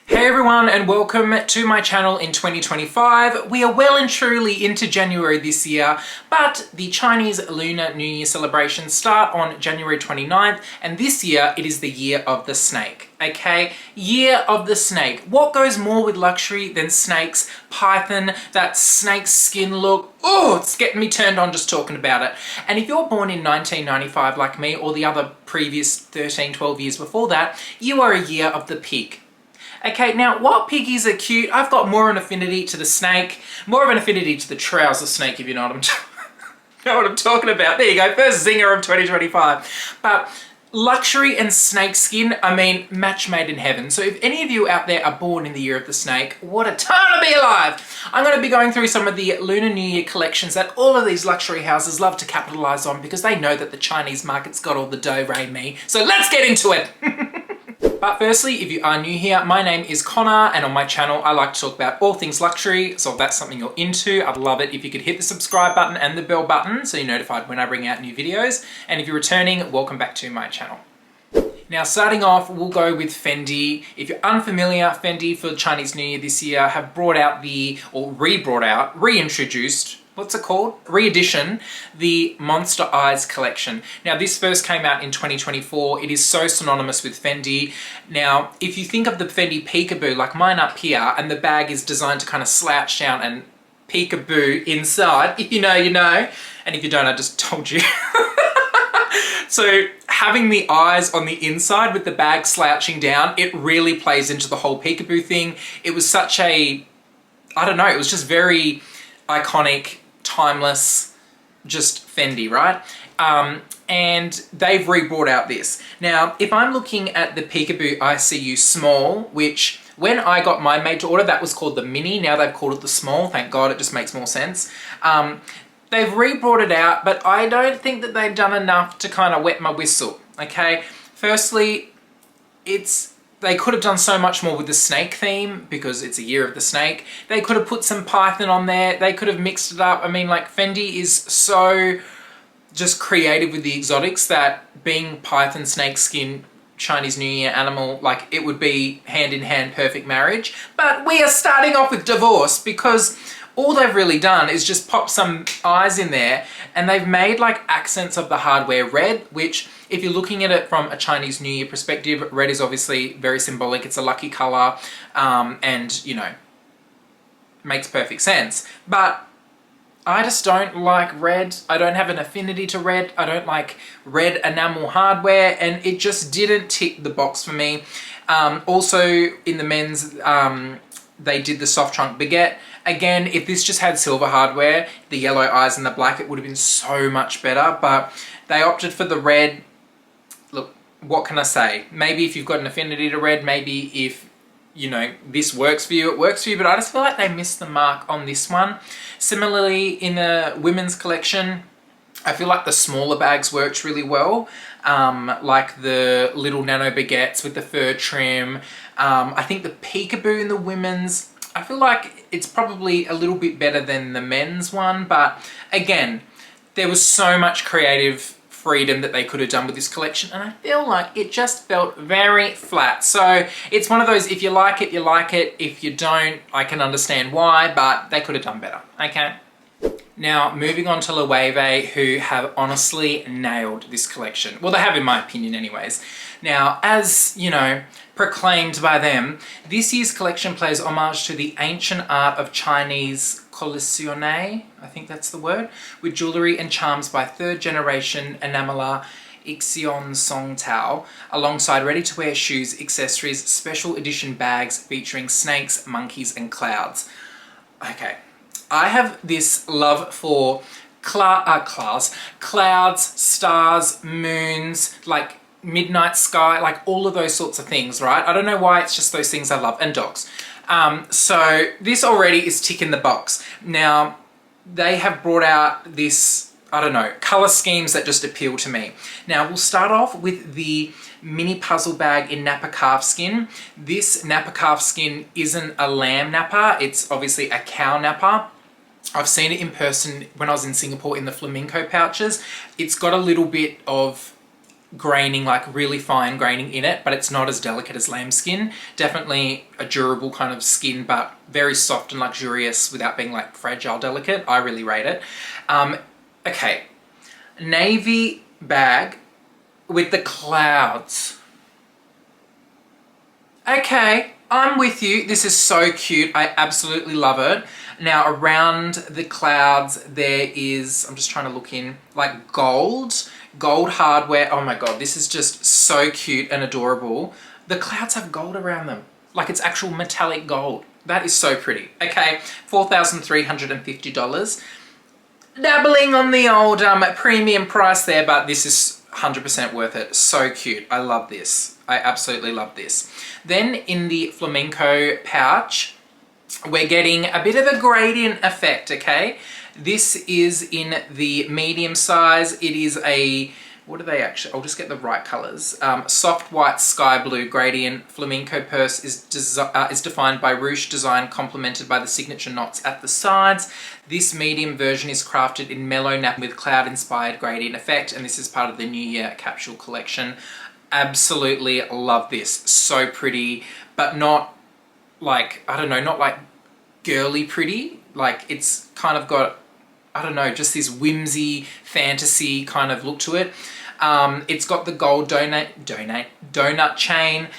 Hey everyone, and welcome to my channel in 2025. We are well and truly into January this year, but the Chinese Lunar New Year celebrations start on January 29th, and this year it is the Year of the Snake. Okay, Year of the Snake. What goes more with luxury than snakes, python, that snake skin look? Oh, it's getting me turned on just talking about it. And if you're born in 1995 like me, or the other previous 13, 12 years before that, you are a year of the pig. Okay, now what piggies are cute? I've got more of an affinity to the snake, more of an affinity to the trouser snake, if you know what I'm talking about. There you go, first zinger of 2025. But luxury and snake skin, I mean, match made in heaven. So if any of you out there are born in the year of the snake, what a time to be alive! I'm going to be going through some of the Lunar New Year collections that all of these luxury houses love to capitalize on because they know that the Chinese market's got all the dough, me. So let's get into it! But firstly, if you are new here, my name is Connor, and on my channel I like to talk about all things luxury, so if that's something you're into, I'd love it if you could hit the subscribe button and the bell button so you're notified when I bring out new videos. And if you're returning, welcome back to my channel. Now starting off, we'll go with Fendi. If you're unfamiliar, Fendi for Chinese New Year this year have reintroduced, what's it called? Re-edition, the Monster Eyes collection. Now this first came out in 2024. It is so synonymous with Fendi. Now, if you think of the Fendi peekaboo, like mine up here, and the bag is designed to kind of slouch down and peekaboo inside, if you know, you know. And if you don't, I just told you. So having the eyes on the inside with the bag slouching down, it really plays into the whole peekaboo thing. It was such a, I don't know, it was just very iconic, timeless, just Fendi, right? And they've re-brought out this. Now, if I'm looking at the Peekaboo ICU Small, which when I got mine made to order, that was called the Mini. Now they've called it the Small. Thank God, it just makes more sense. They've re-brought it out, but I don't think that they've done enough to kind of wet my whistle, okay? Firstly, they could have done so much more with the snake theme because it's a year of the snake. They could have put some python on there. They could have mixed it up. I mean, like, Fendi is so just creative with the exotics that being python, snake skin, Chinese New Year animal, like, it would be hand in hand perfect marriage. But we are starting off with divorce because all they've really done is just pop some eyes in there, and they've made like accents of the hardware red, which if you're looking at it from a Chinese New Year perspective, red is obviously very symbolic. It's a lucky color, and you know, makes perfect sense. But I just don't like red. I don't have an affinity to red. I don't like red enamel hardware, and it just didn't tick the box for me. Also in the men's, they did the soft trunk baguette. Again, if this just had silver hardware, the yellow eyes and the black, it would have been so much better, but they opted for the red. Look, what can I say? Maybe if you've got an affinity to red, maybe if, you know, this works for you, it works for you, but I just feel like they missed the mark on this one. Similarly, in the women's collection, I feel like the smaller bags worked really well, like the little nano baguettes with the fur trim. I think the peekaboo in the women's, I feel like it's probably a little bit better than the men's one, but again, there was so much creative freedom that they could have done with this collection, and I feel like it just felt very flat. So it's one of those, if you like it, you like it. If you don't, I can understand why, but they could have done better, okay? Now, moving on to Loewe, who have honestly nailed this collection. Well, they have in my opinion anyways. Now, as, you know, proclaimed by them, this year's collection pays homage to the ancient art of Chinese collectionné, I think that's the word, with jewellery and charms by third generation enameler Ixion Song Tao, alongside ready-to-wear shoes, accessories, special edition bags featuring snakes, monkeys and clouds. Okay. I have this love for clouds, stars, moons, like midnight sky, like all of those sorts of things, right? I don't know why, it's just those things I love, and dogs. So this already is ticking the box. Now, they have brought out this, I don't know, color schemes that just appeal to me. Now, we'll start off with the mini puzzle bag in Napa calf skin. This Napa calf skin isn't a lamb Napa, it's obviously a cow Napa. I've seen it in person when I was in Singapore in the flamenco pouches. It's got a little bit of graining, like really fine graining in it, but it's not as delicate as lambskin. Definitely a durable kind of skin, but very soft and luxurious without being like fragile delicate. I really rate it. Okay, navy bag with the clouds. Okay, I'm with you. This is so cute. I absolutely love it. Now around the clouds there is, I'm just trying to look in, like gold hardware. Oh my god, this is just so cute and adorable. The clouds have gold around them. Like it's actual metallic gold. That is so pretty. Okay, $4,350. Dabbling on the old premium price there, but this is 100% worth it. So cute. I love this. I absolutely love this. Then in the flamenco pouch, we're getting a bit of a gradient effect, okay? This is in the medium size. It is a, what are they actually? I'll just get the right colors. Soft white sky blue gradient. Flamenco purse is defined by ruche design complemented by the signature knots at the sides. This medium version is crafted in mellow nap with cloud-inspired gradient effect, and this is part of the New Year capsule collection. Absolutely love this. So pretty, but not like, I don't know, not like girly pretty. Like it's kind of got, I don't know, just this whimsy fantasy kind of look to it. It's got the gold donut chain.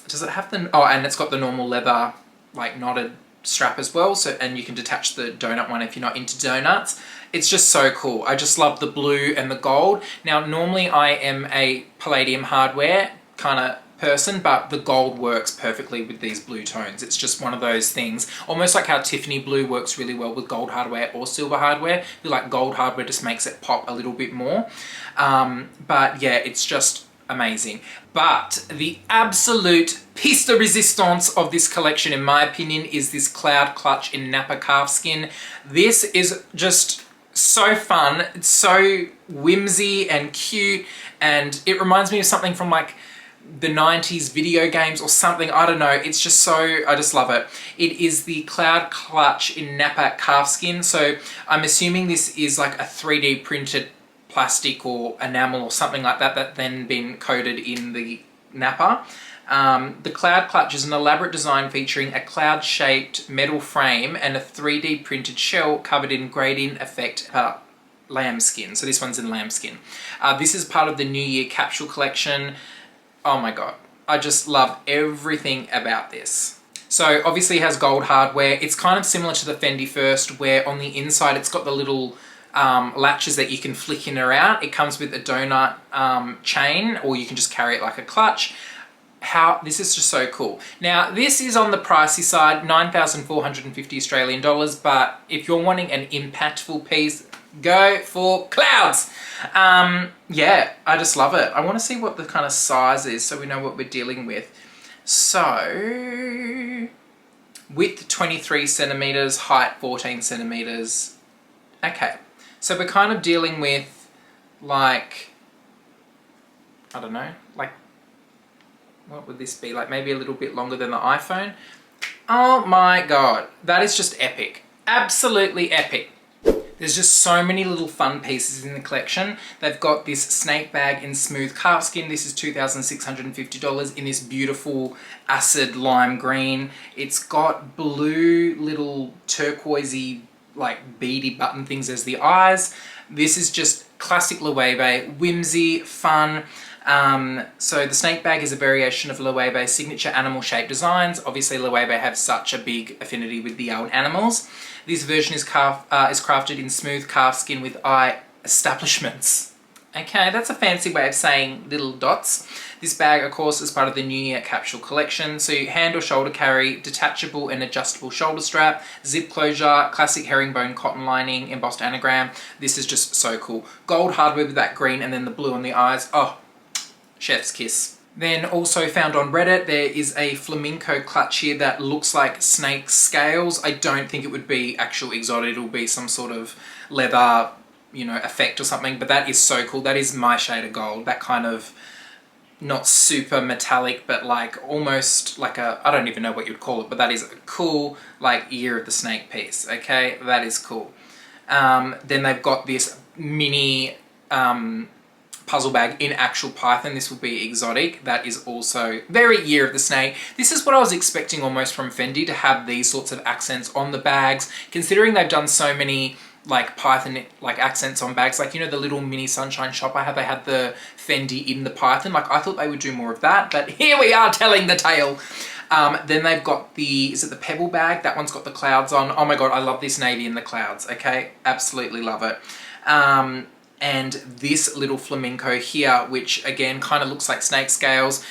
Does it have the, oh, and it's got the normal leather like knotted strap as well. So, and you can detach the donut one if you're not into donuts. It's just so cool. I just love the blue and the gold. Now, normally I am a palladium hardware kind of person, but the gold works perfectly with these blue tones. It's just one of those things, almost like how Tiffany blue works really well with gold hardware or silver hardware. I feel like gold hardware just makes it pop a little bit more. But yeah, it's just amazing. But the absolute piece de resistance of this collection, in my opinion, is this cloud clutch in Napa calfskin. This is just so fun. It's so whimsy and cute, and it reminds me of something from like the 90s video games or something. I don't know. It's just so, I just love it. It is the cloud clutch in Napa calfskin. So I'm assuming this is like a 3D printed plastic or enamel or something like that that then been coated in the Napa. The cloud clutch is an elaborate design featuring a cloud-shaped metal frame and a 3D printed shell covered in gradient effect lambskin. So this one's in lambskin. This is part of the New Year capsule collection. Oh my god, I just love everything about this. So obviously it has gold hardware. It's kind of similar to the Fendi First, where on the inside it's got the little latches that you can flick in or out. It comes with a donut chain, or you can just carry it like a clutch. This is just so cool. Now, this is on the pricey side, 9,450 Australian dollars, but if you're wanting an impactful piece, go for clouds. Yeah, I just love it. I want to see what the kind of size is so we know what we're dealing with. So, width 23 centimeters, height 14 centimeters. Okay, so we're kind of dealing with like, I don't know, like, what would this be? Like maybe a little bit longer than the iPhone. Oh my god, that is just epic. Absolutely epic. There's just so many little fun pieces in the collection. They've got this snake bag in smooth calfskin. This is $2,650 in this beautiful acid lime green. It's got blue little turquoisey like beady button things as the eyes. This is just classic Loewe, whimsy, fun. So the snake bag is a variation of Loewe's signature animal shaped designs. Obviously Loewe have such a big affinity with the old animals. This version is crafted in smooth calfskin with eye establishments. Okay, that's a fancy way of saying little dots. This bag, of course, is part of the New Year capsule collection. So hand or shoulder carry, detachable and adjustable shoulder strap, zip closure, classic herringbone cotton lining, embossed anagram. This is just so cool. Gold hardware with that green and then the blue on the eyes. Oh, chef's kiss. Then also found on Reddit, there is a flamenco clutch here that looks like snake scales. I don't think it would be actual exotic. It'll be some sort of leather, you know, effect or something, but that is so cool. That is my shade of gold. That kind of, not super metallic, but like almost like a, I don't even know what you'd call it, but that is a cool like ear of the snake piece. Okay, that is cool. Then they've got this mini puzzle bag in actual python, this will be exotic. That is also very year of the snake. This is what I was expecting almost from Fendi, to have these sorts of accents on the bags, considering they've done so many like python like accents on bags, like, you know, the little mini sunshine shop I have, they had the Fendi in the python. Like, I thought they would do more of that, but here we are telling the tale. Then they've got the, is it the pebble bag? That one's got the clouds on. Oh my god, I love this navy in the clouds, okay? Absolutely love it. And this little flamenco here, which again kind of looks like snake scales.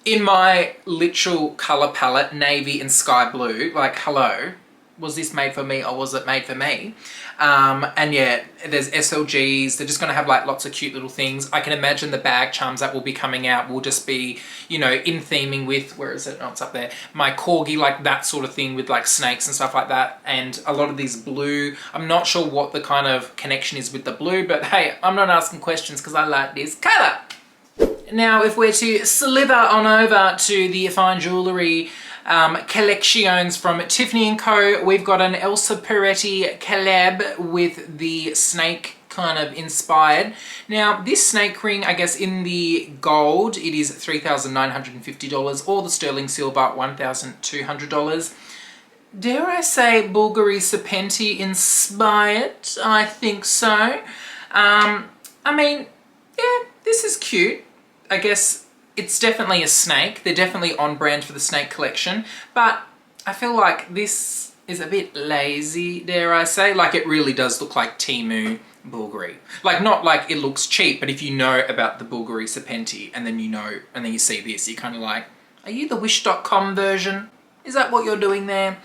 In my literal colour palette, navy and sky blue, like, hello, was this made for me or was it made for me? And yeah, there's SLGs. They're just going to have like lots of cute little things. I can imagine the bag charms that will be coming out will just be, you know, in theming with, where is it? Oh, it's up there. My corgi, like that sort of thing with like snakes and stuff like that. And a lot of these blue, I'm not sure what the kind of connection is with the blue, but hey, I'm not asking questions because I like this colour. Now, if we're to slither on over to the fine jewellery collections from Tiffany & Co. We've got an Elsa Peretti collab with the snake kind of inspired. Now, this snake ring, I guess in the gold, it is $3,950, or the sterling silver, $1,200. Dare I say Bulgari Serpenti inspired? I think so. I mean, yeah, this is cute. I guess it's definitely a snake. They're definitely on brand for the snake collection, but I feel like this is a bit lazy, dare I say. Like, it really does look like Temu Bulgari. Like, not like it looks cheap, but if you know about the Bulgari Serpenti and then you know, and then you see this, you're kind of like, are you the Wish.com version? Is that what you're doing there?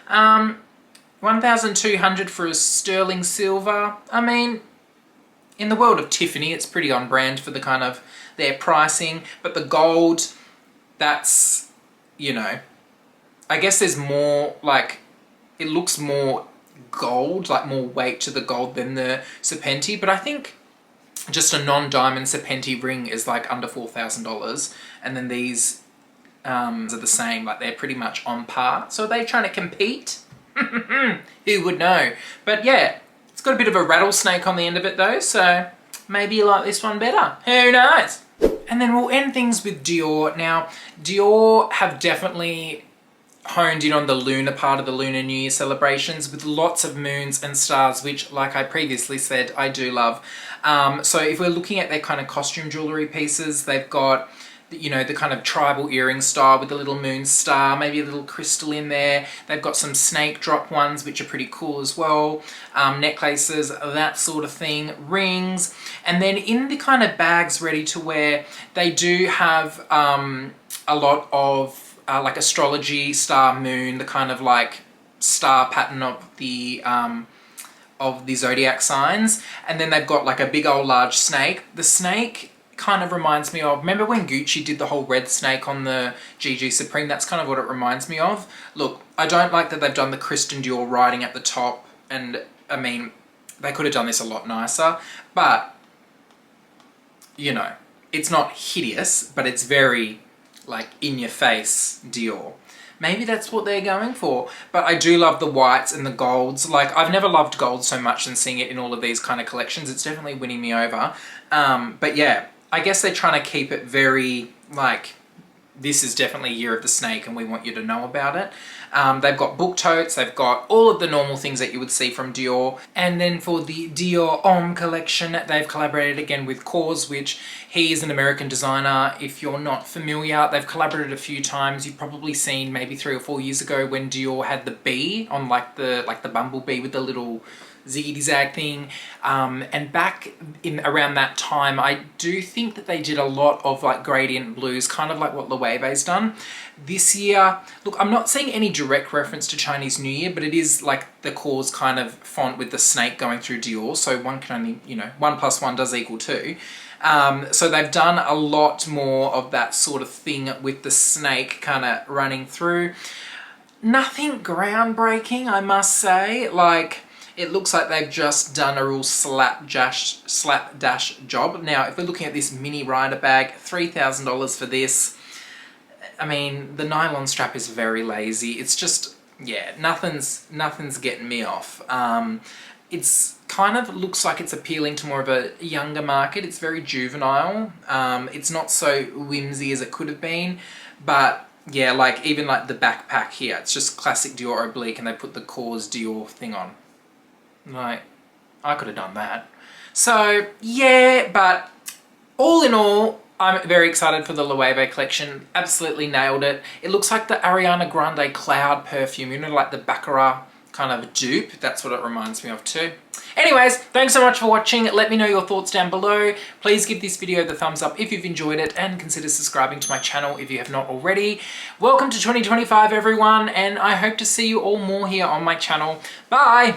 1,200 for a sterling silver. I mean, in the world of Tiffany, it's pretty on brand for the kind of their pricing, but the gold, that's, you know, I guess there's more, like, it looks more gold, like more weight to the gold than the Serpenti, but I think just a non-diamond Serpenti ring is like under $4,000, and then these are the same, like they're pretty much on par. So are they trying to compete? Who would know? But yeah, it's got a bit of a rattlesnake on the end of it though, so maybe you like this one better. Who knows? And then we'll end things with Dior. Now, Dior have definitely honed in on the lunar part of the Lunar New Year celebrations with lots of moons and stars, which, like I previously said, I do love. So if we're looking at their kind of costume jewellery pieces, they've got, you know, the kind of tribal earring style with the little moon star, maybe a little crystal in there. They've got some snake drop ones, which are pretty cool as well. Necklaces, that sort of thing. Rings. And then in the kind of bags ready to wear, they do have a lot of like astrology, star, moon, the kind of like star pattern of the zodiac signs. And then they've got like a big old large snake. The snake kind of reminds me of, remember when Gucci did the whole red snake on the GG Supreme? That's kind of what it reminds me of. Look, I don't like that they've done the Christian Dior writing at the top, and I mean, they could have done this a lot nicer, but, you know, it's not hideous, but it's very, like, in-your-face Dior. Maybe that's what they're going for. But I do love the whites and the golds. Like, I've never loved gold so much than seeing it in all of these kind of collections. It's definitely winning me over. But yeah, I guess they're trying to keep it very, like, this is definitely Year of the Snake and we want you to know about it. They've got book totes, they've got all of the normal things that you would see from Dior. And then for the Dior Homme collection, they've collaborated again with Kors, which he is an American designer. If you're not familiar, they've collaborated a few times. You've probably seen maybe 3 or 4 years ago when Dior had the bee on like the bumblebee with the little ziggity-zag thing, and back in around that time I do think that they did a lot of like gradient blues, kind of like what Loewe's done. This year, look, I'm not seeing any direct reference to Chinese New Year, but it is like the Kors kind of font with the snake going through Dior, so one can only, you know, 1 + 1 does equal 2. So they've done a lot more of that sort of thing with the snake kind of running through. Nothing groundbreaking, I must say. Like, it looks like they've just done a real slapdash job. Now, if we're looking at this mini rider bag, $3,000 for this. I mean, the nylon strap is very lazy. It's just, yeah, nothing's getting me off. It's kind of looks like it's appealing to more of a younger market. It's very juvenile. It's not so whimsy as it could have been, but yeah, like even like the backpack here, it's just classic Dior oblique, and they put the Cause Dior thing on. Like, I could have done that. So yeah, but all in all, I'm very excited for the Loewe collection. Absolutely nailed it. It looks like the Ariana Grande Cloud perfume, you know, like the Baccarat kind of dupe. That's what it reminds me of too. Anyways, thanks so much for watching. Let me know your thoughts down below. Please give this video the thumbs up if you've enjoyed it, and consider subscribing to my channel if you have not already. Welcome to 2025, everyone, and I hope to see you all more here on my channel. Bye!